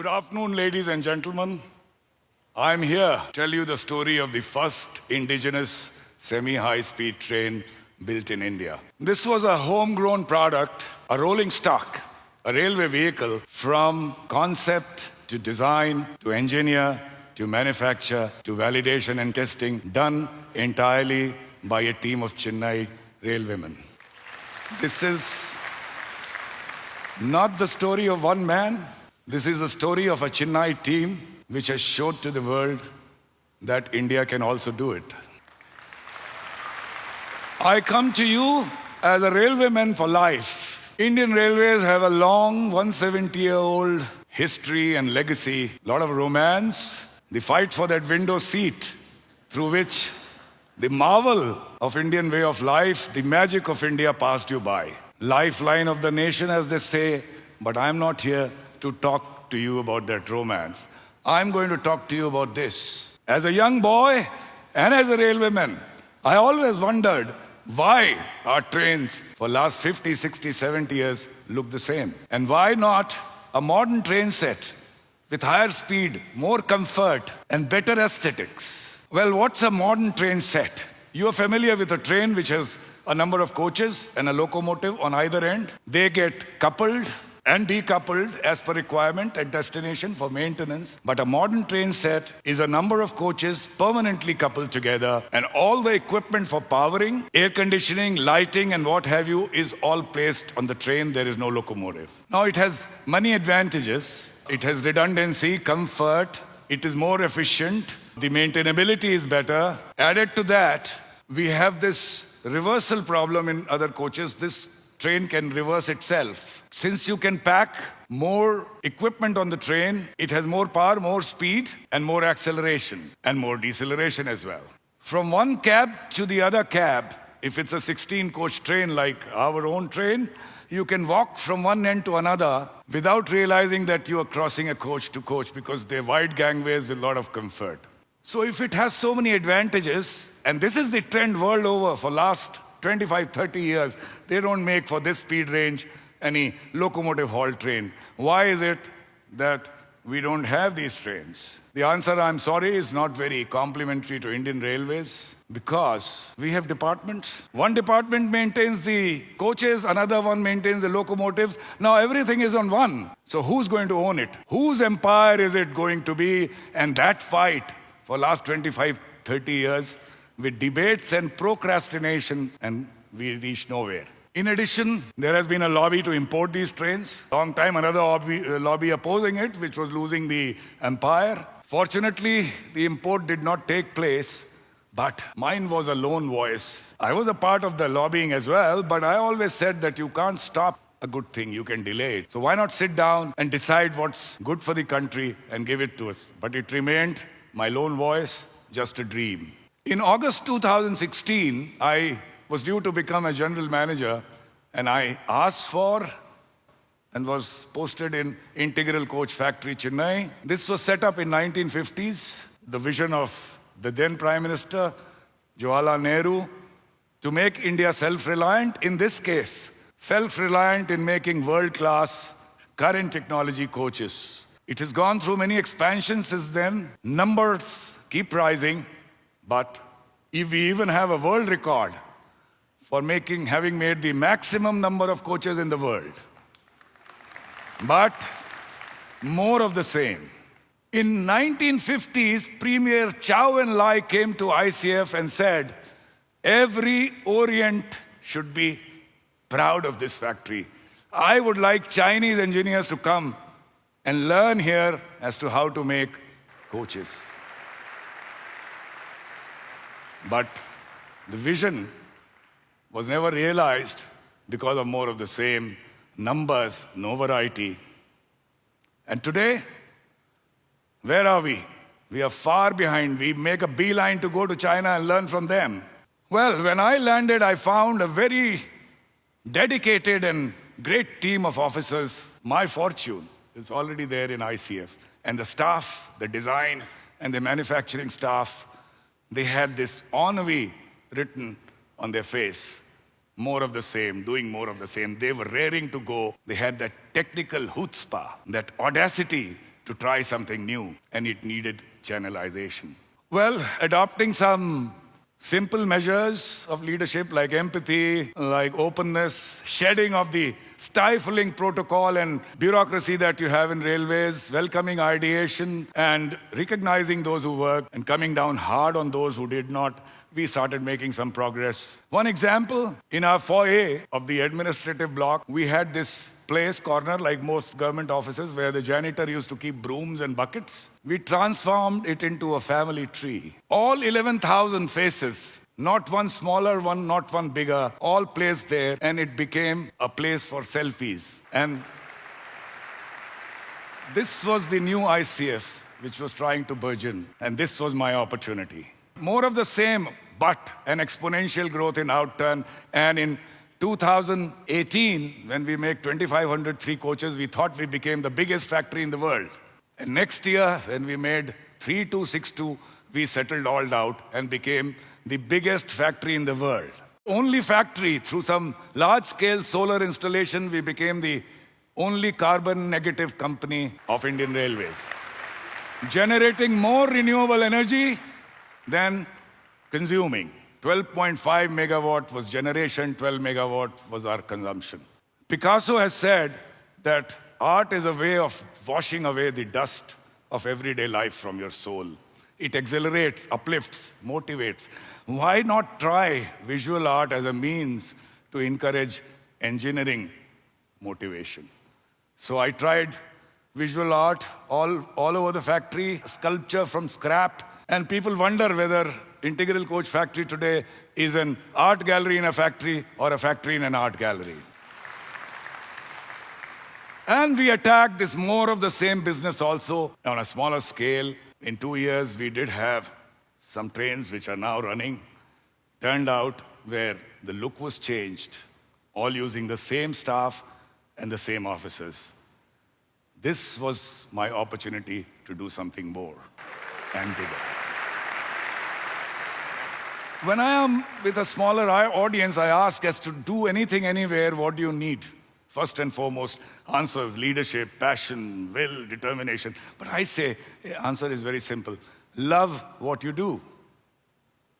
Good afternoon, ladies and gentlemen. I'm here to tell you the story of the first indigenous semi-high-speed train built in India. This was a homegrown product, a rolling stock, a railway vehicle from concept to design to engineer to manufacture to validation and testing, done entirely by a team of Chennai railwaymen. This is not the story of one man. This is the story of a Chennai team which has showed to the world that India can also do it. I come to you as a railwayman for life. Indian Railways have a long 170-year-old history and legacy, a lot of romance, the fight for that window seat through which the marvel of Indian way of life, the magic of India passed you by. Lifeline of the nation, as they say, but I'm not here to talk to you about that romance. I'm going to talk to you about this. As a young boy and as a railwayman, I always wondered why our trains for last 50, 60, 70 years look the same. And why not a modern train set with higher speed, more comfort, and better aesthetics? Well, what's a modern train set? You are familiar with a train which has a number of coaches and a locomotive on either end. They get coupled and decoupled as per requirement at destination for maintenance. But a modern train set is a number of coaches permanently coupled together, and all the equipment for powering, air conditioning, lighting, and what have you is all placed on the train. There is no locomotive. Now, it has many advantages. It has redundancy, comfort, it is more efficient, the maintainability is better. Added to that, we have this reversal problem in other coaches. This train can reverse itself. Since you can pack more equipment on the train, it has more power, more speed, and more acceleration, and more deceleration as well. From one cab to the other cab, if it's a 16-coach train like our own train, you can walk from one end to another without realizing that you are crossing a coach to coach because they're wide gangways with a lot of comfort. So if it has so many advantages, and this is the trend world over for last 25, 30 years, they don't make for this speed range any locomotive haul train. Why is it that we don't have these trains? The answer, I'm sorry, is not very complimentary to Indian Railways, because we have departments. One department maintains the coaches, another one maintains the locomotives. Now everything is on one. So who's going to own it? Whose empire is it going to be? And that fight for last 25, 30 years with debates and procrastination, and we reach nowhere. In addition, there has been a lobby to import these trains. Long time, another lobby opposing it, which was losing the empire. Fortunately, the import did not take place, but mine was a lone voice. I was a part of the lobbying as well, but I always said that you can't stop a good thing, you can delay it. So why not sit down and decide what's good for the country and give it to us? But it remained, my lone voice, just a dream. In August 2016, I was due to become a general manager, and I asked for and was posted in Integral Coach Factory, Chennai. This was set up in 1950s, the vision of the then Prime Minister, Jawaharlal Nehru, to make India self-reliant, in this case, self-reliant in making world-class current technology coaches. It has gone through many expansions since then. Numbers keep rising, but if we even have a world record for having made the maximum number of coaches in the world. But more of the same. In 1950s, Premier Chow En Lai came to ICF and said, every Orient should be proud of this factory. I would like Chinese engineers to come and learn here as to how to make coaches. But the vision was never realized because of more of the same, numbers, no variety. And today, where are we? We are far behind. We make a beeline to go to China and learn from them. Well, when I landed, I found a very dedicated and great team of officers. My fortune is already there in ICF. And the staff, the design, and the manufacturing staff, they had this ennui written on their face. More of the same, doing more of the same. They were raring to go. They had that technical chutzpah, that audacity to try something new, and it needed channelization. Well, adopting some simple measures of leadership like empathy, like openness, shedding of the stifling protocol and bureaucracy that you have in railways, welcoming ideation and recognizing those who work and coming down hard on those who did not, we started making some progress. One example, in our foyer of the administrative block, we had this place corner like most government offices where the janitor used to keep brooms and buckets. We transformed it into a family tree. All 11,000 faces, not one smaller one, not one bigger, all placed there, and it became a place for selfies. And this was the new ICF, which was trying to burgeon, and this was my opportunity. More of the same, but an exponential growth in outturn. And in 2018, when we make 2,500 3 coaches, we thought we became the biggest factory in the world. And next year, when we made 3262, we settled all out and became the biggest factory in the world. Only factory, through some large-scale solar installation, we became the only carbon negative company of Indian Railways, generating more renewable energy than consuming. 12.5 megawatt was generation, 12 megawatt was our consumption. Picasso has said that art is a way of washing away the dust of everyday life from your soul. It exhilarates, uplifts, motivates. Why not try visual art as a means to encourage engineering motivation? So I tried visual art all over the factory, sculpture from scrap, and people wonder whether Integral Coach Factory today is an art gallery in a factory or a factory in an art gallery. And we attacked this more of the same business also on a smaller scale. In 2 years, we did have some trains which are now running, turned out where the look was changed, all using the same staff and the same officers. This was my opportunity to do something more and bigger. When I am with a smaller audience, I ask as to do anything, anywhere, what do you need? First and foremost, answers, leadership, passion, will, determination. But I say, the answer is very simple. Love what you do.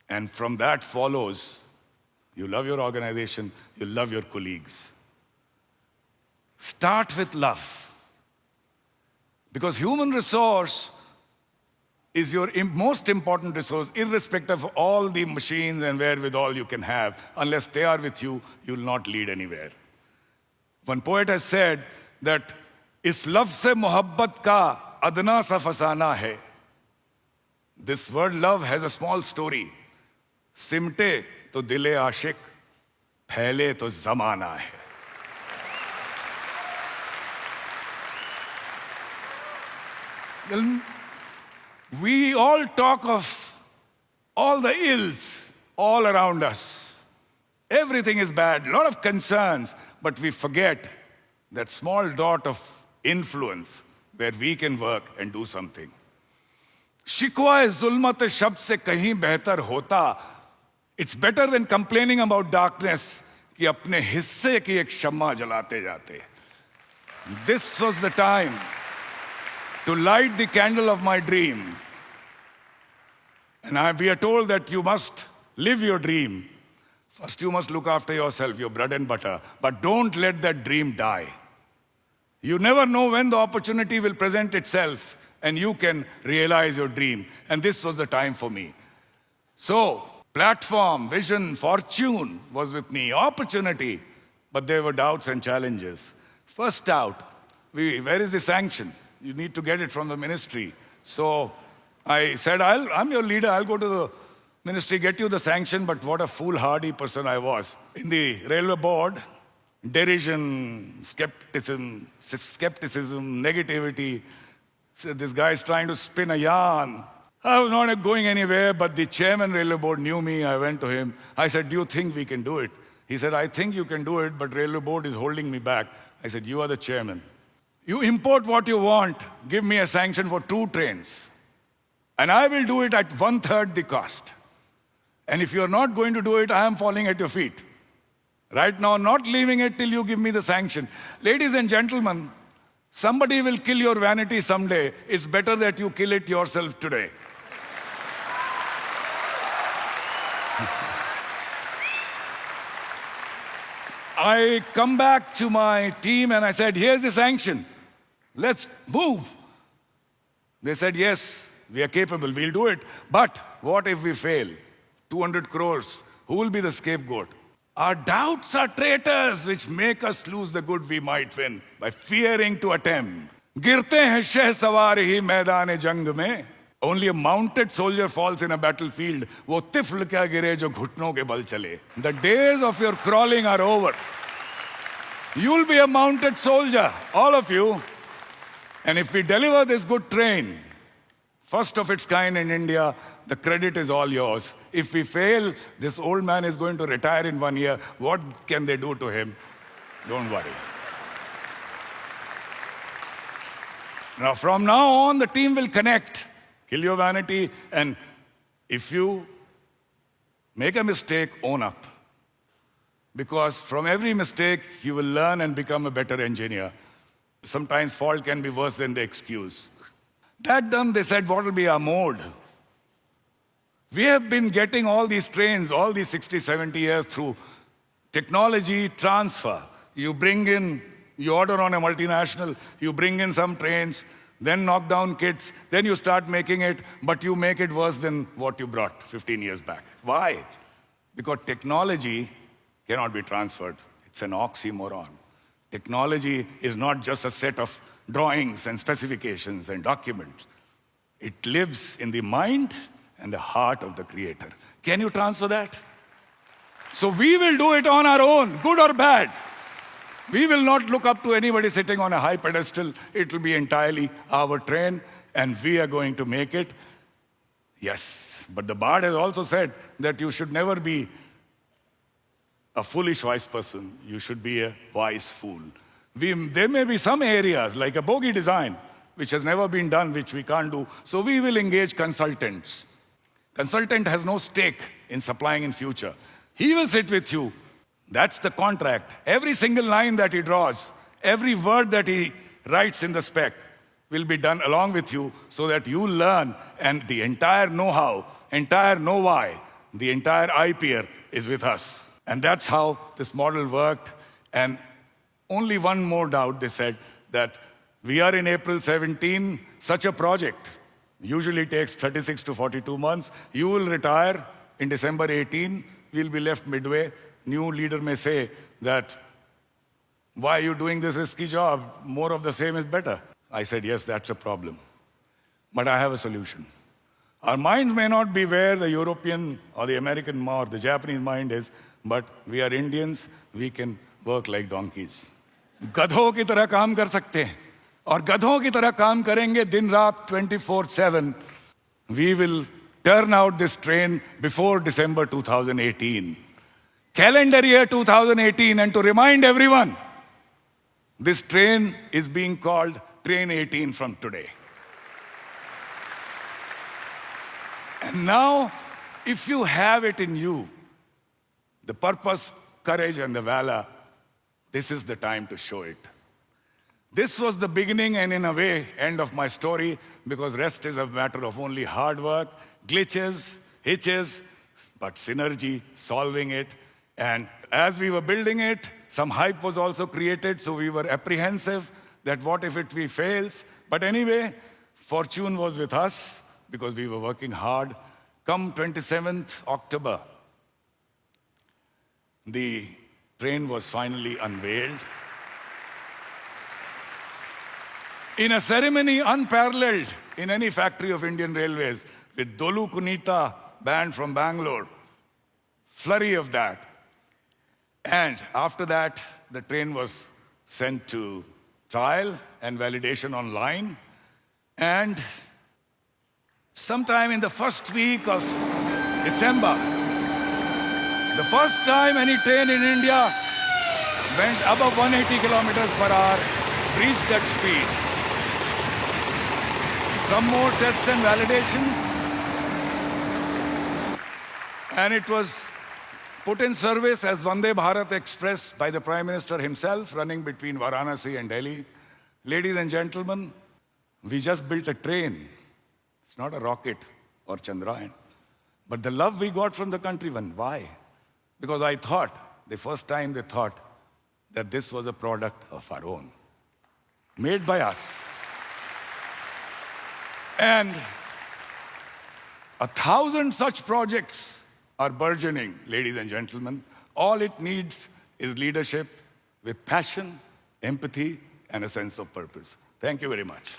And from that follows, you love your organization, you love your colleagues. Start with love. Because human resource is your most important resource, irrespective of all the machines and wherewithal you can have. Unless they are with you, you will not lead anywhere. One poet has said that, "Is love se mohabbat ka adna sa fasana hai." This word love has a small story. Simte to dile aashik, phaile to zamana hai. Well, we all talk of all the ills all around us. Everything is bad, a lot of concerns, but we forget that small dot of influence where we can work and do something. Shikwa zulmat shabd se kahin behtar hota. It's better than complaining about darkness कि अपने हिस्से की एक शम्मा जलाते जाते. This was the time to light the candle of my dream. And we are told that you must live your dream. First, you must look after yourself, your bread and butter. But don't let that dream die. You never know when the opportunity will present itself and you can realize your dream. And this was the time for me. So, platform, vision, fortune was with me, opportunity. But there were doubts and challenges. First doubt, where is the sanction? You need to get it from the ministry. So I said, I'm your leader, I'll go to the ministry, get you the sanction, but what a foolhardy person I was. In the railway board, derision, skepticism, negativity. So this guy is trying to spin a yarn. I was not going anywhere, but the chairman railway board knew me. I went to him. I said, do you think we can do it? He said, I think you can do it, but railway board is holding me back. I said, you are the chairman. You import what you want. Give me a sanction for 2 trains. And I will do it at 1/3 the cost. And if you are not going to do it, I am falling at your feet. Right now, not leaving it till you give me the sanction. Ladies and gentlemen, Somebody will kill your vanity someday. It's better that you kill it yourself today. I come back to my team and I said, here's the sanction. Let's move. They said, yes, we are capable, we'll do it. But what if we fail? 200 crores, who will be the scapegoat? Our doubts are traitors which make us lose the good we might win by fearing to attempt. गिरते हैं शहसवार ही मैदान जंग में. Only a mounted soldier falls in a battlefield. वो तिफल क्या गिरे जो घुटनों के बल चले. The days of your crawling are over. You'll be a mounted soldier, all of you. And if we deliver this good train, first of its kind in India, the credit is all yours. If we fail, this old man is going to retire in 1 year. What can they do to him? Don't worry. Now, from now on, the team will connect. Kill your vanity, and if you make a mistake, own up. Because from every mistake, you will learn and become a better engineer. Sometimes fault can be worse than the excuse. That done, they said, what will be our mode? We have been getting all these trains, all these 60, 70 years through technology transfer. You bring in, you order on a multinational, you bring in some trains, then knock down kits, then you start making it, but you make it worse than what you brought 15 years back. Why? Because technology cannot be transferred. It's an oxymoron. Technology is not just a set of drawings and specifications and documents. It lives in the mind and the heart of the creator. Can you transfer that? So we will do it on our own, good or bad. We will not look up to anybody sitting on a high pedestal. It will be entirely our train, and we are going to make it. Yes, but the Bard has also said that you should never be a foolish wise person. You should be a wise fool. There may be some areas, like a bogie design, which has never been done, which we can't do. So we will engage consultants. Consultant has no stake in supplying in future. He will sit with you. That's the contract. Every single line that he draws, every word that he writes in the spec will be done along with you so that you learn, and the entire know-how, entire know-why, the entire IPR is with us. And that's how this model worked. And only one more doubt, they said, that we are in April 17, such a project usually takes 36 to 42 months. You will retire in December 18, we'll be left midway. New leader may say that, why are you doing this risky job? More of the same is better. I said, yes, that's a problem. But I have a solution. Our minds may not be where the European or the American or the Japanese mind is, but we are Indians, we can work like donkeys. गधों की तरह काम कर सकते हैं, और गधों की तरह काम करेंगे दिन रात 24/7. We will turn out this train before December 2018. Calendar year 2018, and to remind everyone, this train is being called Train 18 from today. And now, if you have it in you, the purpose, courage, and the valor, this is the time to show it. This was the beginning and, in a way, end of my story, because rest is a matter of only hard work, glitches, hitches, but synergy, solving it. And as we were building it, some hype was also created, so we were apprehensive that what if it fails? But anyway, fortune was with us because we were working hard. Come 27th October, the train was finally unveiled. In a ceremony unparalleled in any factory of Indian Railways, with Dolu Kunita band from Bangalore, flurry of that. And after that, the train was sent to trial and validation online. And sometime in the first week of December, the first time any train in India went above 180 kilometers per hour, reached that speed. Some more tests and validation, and it was put in service as Vande Bharat Express by the Prime Minister himself, running between Varanasi and Delhi. Ladies and gentlemen, we just built a train. It's not a rocket or Chandrayaan. But the love we got from the countrymen, why? Because I thought, the first time they thought, that this was a product of our own, made by us. And 1,000 such projects are burgeoning, ladies and gentlemen. All it needs is leadership with passion, empathy, and a sense of purpose. Thank you very much.